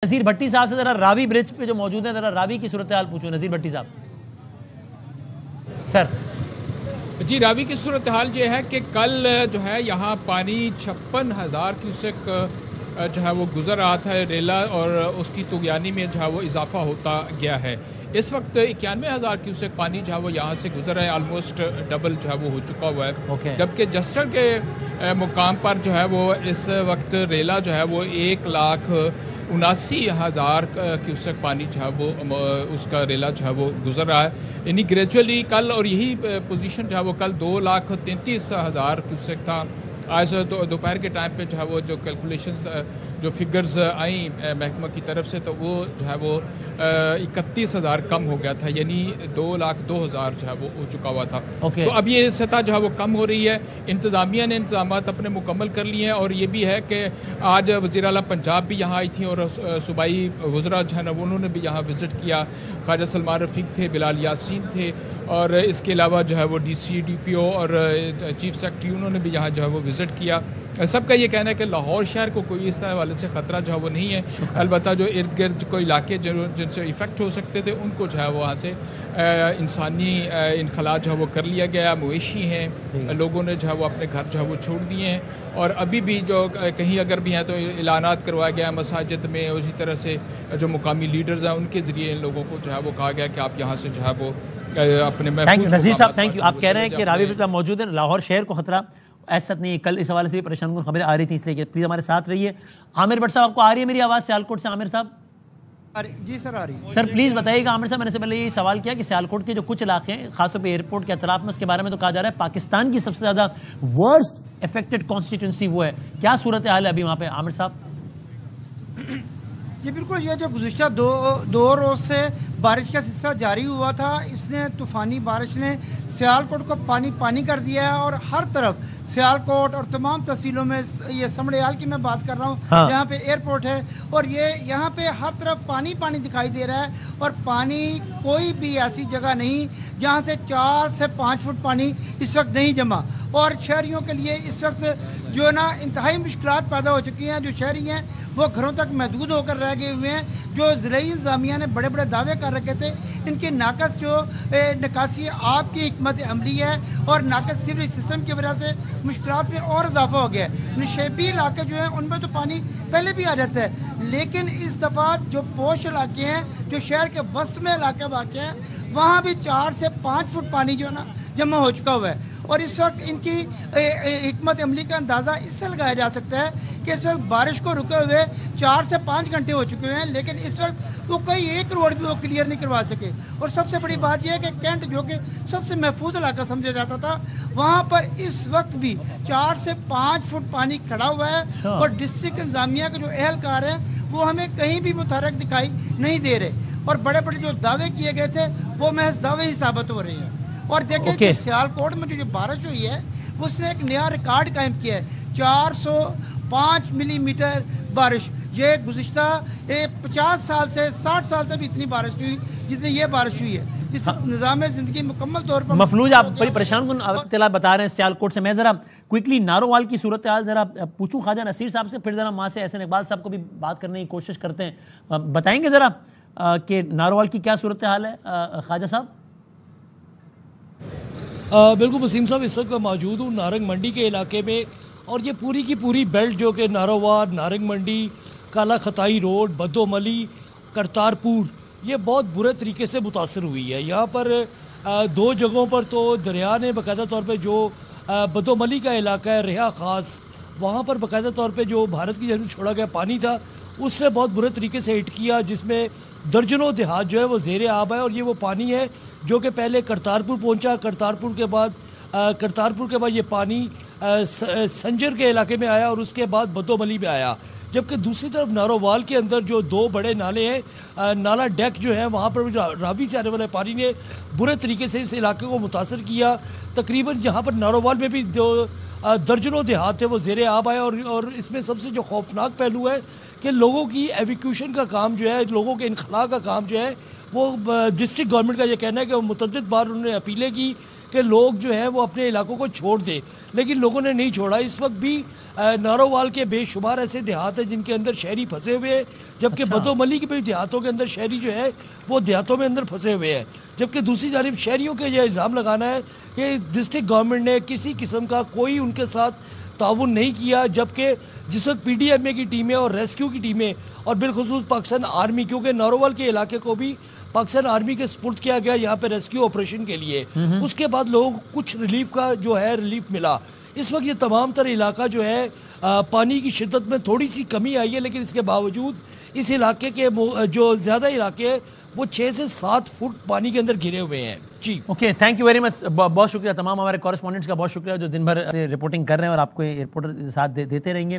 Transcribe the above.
نذیر بھٹی صاحب سے ذرا راوی برج پہ جو موجود ہیں ذرا راوی کی صورتحال پوچھو نذیر بھٹی صاحب سر۔ جی راوی کی صورتحال یہ ہے کہ کل جو ہے یہاں پانی 56,000 کیوسک جو ہے وہ گزر رہا تھا ریلا اور اس کی طغیانی میں جو ہے وہ اضافہ ہوتا گیا ہے۔ اس وقت 91,000 کیوسک پانی جو ہے وہ یہاں سے گزر رہا ہے، آلموسٹ ڈبل جو ہے وہ ہو چکا ہوا ہے۔ جبکہ جسٹر کے مقام پر جو ہے وہ اس وقت ریلا جو ہے وہ 1,79,000 کیوسک پانی جو ہے وہ اس کا ریلا جو ہے وہ گزر رہا ہے، یعنی گریجولی کل، اور یہی پوزیشن جو ہے وہ کل 2,33,000 کیوسک تھا۔ آج دوپہر کے ٹائم پہ جو ہے وہ جو کیلکولیشنز جو فگرز آئیں محکمہ کی طرف سے تو وہ جو ہے وہ 31,000 کم ہو گیا تھا، یعنی 2,02,000 جو ہے وہ ہو چکا ہوا تھا۔ تو اب یہ سطح جو ہے وہ کم ہو رہی ہے۔ انتظامیہ نے انتظامات اپنے مکمل کر لیے ہیں، اور یہ بھی ہے کہ آج وزیر اعلیٰ پنجاب بھی یہاں آئی تھیں اور صوبائی وزراء جو ہے نا انہوں نے بھی یہاں وزٹ کیا۔ خواجہ سلمان رفیق تھے، بلال یاسین تھے، اور اس کے علاوہ جو ہے وہ ڈی سی ڈی پی او اور چیف سیکرٹری انہوں نے بھی یہاں جو ہے وہ وزٹ کیا۔ سب کا یہ کہنا ہے کہ لاہور شہر کو کوئی اس حوالے سے خطرہ جو ہے وہ نہیں ہے، البتہ جو ارد گرد کوئی علاقے جن سے افیکٹ ہو سکتے تھے ان کو جو ہے وہ وہاں سے انسانی انخلا جو ہے وہ کر لیا گیا۔ مویشی ہیں، لوگوں نے جو ہے وہ اپنے گھر جو ہے وہ چھوڑ دیے ہیں، اور ابھی بھی جو کہیں اگر بھی ہیں تو اعلانات کروایا گیا مساجد میں، اسی طرح سے جو مقامی لیڈرز ہیں ان کے ذریعے ان لوگوں کو جو ہے وہ کہا گیا کہ آپ یہاں سے جو ہے وہ اپنے محفوظ نذیر صاحب تھینک یو۔ آپ کہہ رہے ہیں کہ راوی برج موجود ہے، لاہور شہر کو خطرہ ایسا نہیں ہے۔ کل اس حوالے سے بھی پریشان کن خبریں آ رہی تھیں، اس لیے کہ پلیز ہمارے ساتھ رہیے۔ عامر بٹ صاحب آپ کو آ رہی ہے میری آواز سیالکوٹ سے؟ عامر صاحب جی سر آ رہی ہے۔ سر پلیز بتائیے گا۔ عامر صاحب میں نے سے پہلے یہ سوال کیا کہ سیالکوٹ کے جو کچھ علاقے ہیں خاص طور پہ ایئرپورٹ کے اطراف میں، اس کے بارے میں تو کہا جا رہا ہے پاکستان کی سب سے زیادہ ورسٹ افیکٹڈ کانسٹیٹوئنسی وہ ہے، کیا صورتحال ہے ابھی وہاں پہ عامر صاحب؟ جی بالکل، یہ جو گزشتہ دو روز سے بارش کا سلسلہ جاری ہوا تھا، اس نے طوفانی بارش نے سیالکوٹ کو پانی کر دیا ہے، اور ہر طرف سیالکوٹ اور تمام تحصیلوں میں، یہ سمڑیال کی میں بات کر رہا ہوں، یہاں پہ ایئرپورٹ ہے، اور یہ یہاں پہ ہر طرف پانی دکھائی دے رہا ہے، اور پانی کوئی بھی ایسی جگہ نہیں جہاں سے 4 سے 5 فٹ پانی اس وقت نہیں جمع، اور شہریوں کے لیے اس وقت جو ہے نا انتہائی مشکلات پیدا ہو چکی ہیں۔ جو شہری ہیں وہ گھروں تک محدود ہو کر رہ گئے ہوئے ہیں۔ جو ضلعی انتظامیہ نے بڑے بڑے دعوے کر رکھے تھے، ان کی ناقص جو نکاسی آپ کی حکمت عملی ہے اور ناقص سیوریج سسٹم کی وجہ سے مشکلات میں اور اضافہ ہو گیا ہے۔ نشیبی علاقے جو ہیں ان میں تو پانی پہلے بھی آ جاتا ہے، لیکن اس دفعہ جو پوش علاقے ہیں، جو شہر کے وسط میں علاقے واقع ہیں، وہاں بھی 4 سے 5 فٹ پانی جو ہے نا جمع ہو چکا ہوا ہے۔ اور اس وقت ان کی حکمت عملی کا اندازہ اس سے لگایا جا سکتا ہے کہ اس وقت بارش کو رکے ہوئے 4 سے 5 گھنٹے ہو چکے ہیں، لیکن اس وقت وہ کوئی ایک روڈ بھی وہ کلیئر نہیں کروا سکے۔ اور سب سے بڑی بات یہ ہے کہ کینٹ جو کہ سب سے محفوظ علاقہ سمجھا جاتا تھا، وہاں پر اس وقت بھی 4 سے 5 فٹ پانی کھڑا ہوا ہے، اور ڈسٹرکٹ انتظامیہ کے جو اہلکار ہیں وہ ہمیں کہیں بھی متحرک دکھائی نہیں دے رہے، اور بڑے بڑے جو دعوے کیے گئے تھے وہ محض دعوے ہی ثابت ہو رہے ہیں۔ اور دیکھیں کہ سیالکوٹ میں جو بارش ہوئی ہے اس نے ایک نیا ریکارڈ قائم کیا ہے، 405 ملی میٹر بارش۔ یہ گزشتہ 50 سال سے 60 سال سے بھی اتنی بارش نہیں ہوئی جتنی یہ بارش ہوئی ہے، جس سے نظام زندگی مکمل طور پر مفلوج۔ آپ بڑی پریشان کن اطلاع بتا رہے ہیں سیالکوٹ سے۔ میں ذرا کوئکلی نارووال کی صورتحال ذرا پوچھوں خواجہ نصیر صاحب سے، پھر ذرا وہاں سے احسن اقبال صاحب کو بھی بات کرنے کی کوشش کرتے ہیں۔ بتائیں گے ذرا کہ نارووال کی کیا صورتحال ہے خواجہ صاحب؟ بالکل وسیم صاحب، اس وقت میں موجود ہوں نارنگ منڈی کے علاقے میں، اور یہ پوری کی پوری بیلٹ جو کہ نارووال، نارنگ منڈی، کالا خطائی روڈ، بدو ملی، کرتارپور، یہ بہت برے طریقے سے متاثر ہوئی ہے۔ یہاں پر 2 جگہوں پر تو دریا نے باقاعدہ طور پہ جو بدو ملی کا علاقہ ہے، رہا خاص، وہاں پر باقاعدہ طور پہ جو بھارت کی جانب سے چھوڑا گیا پانی تھا اس نے بہت برے طریقے سے ہٹ کیا، جس میں درجنوں دیہات جو ہے وہ زیر آب ہے، اور یہ وہ پانی ہے جو کہ پہلے کرتارپور پہنچا، کرتارپور کے بعد یہ پانی سنجر کے علاقے میں آیا، اور اس کے بعد بدو ملی میں آیا۔ جبکہ دوسری طرف نارووال کے اندر جو 2 بڑے نالے ہیں، نالا ڈیک جو ہے، وہاں پر راوی سے آنے والے پانی نے برے طریقے سے اس علاقے کو متاثر کیا۔ تقریباً یہاں پر نارووال میں بھی درجنوں دیہات تھے وہ زیر آب آئے، اور اس میں سب سے جو خوفناک پہلو ہے کہ لوگوں کی ایویکیوشن کا کام جو ہے، لوگوں کے انخلاء کا کام جو ہے، وہ ڈسٹرکٹ گورنمنٹ کا یہ کہنا ہے کہ وہ متعدد بار انہوں نے اپیلیں کی کہ لوگ جو ہے وہ اپنے علاقوں کو چھوڑ دیں، لیکن لوگوں نے نہیں چھوڑا۔ اس وقت بھی نارووال کے بے شمار ایسے دیہات ہیں جن کے اندر شہری پھنسے ہوئے ہیں، جبکہ بدو ملی کے بھی دیہاتوں کے اندر شہری جو ہے وہ دیہاتوں میں اندر پھنسے ہوئے ہیں۔ جبکہ دوسری جانب شہریوں کے یہ الزام لگانا ہے کہ ڈسٹرکٹ گورنمنٹ نے کسی قسم کا کوئی ان کے ساتھ تعاون نہیں کیا، جبکہ جس وقت پی ڈی ایم اے کی ٹیمیں اور ریسکیو کی ٹیمیں اور بالخصوص پاکستان آرمی، کیونکہ نارووال کے علاقے کو بھی پاکستان آرمی کے سپرد کیا گیا یہاں پہ ریسکیو آپریشن کے لیے، اس کے بعد لوگوں کو کچھ ریلیف کا جو ہے ریلیف ملا۔ اس وقت یہ تمام تر علاقہ جو ہے پانی کی شدت میں تھوڑی سی کمی آئی ہے، لیکن اس کے باوجود اس علاقے کے جو زیادہ علاقے ہیں وہ 6 سے 7 فٹ پانی کے اندر گھرے ہوئے ہیں۔ جی okay, thank you very much, بہت شکریہ تمام ہمارے کورسپونڈنٹس کا، بہت شکریہ جو دن بھر رپورٹنگ کر رہے ہیں اور آپ کو یہ رپورٹ ساتھ دیتے رہیں گے۔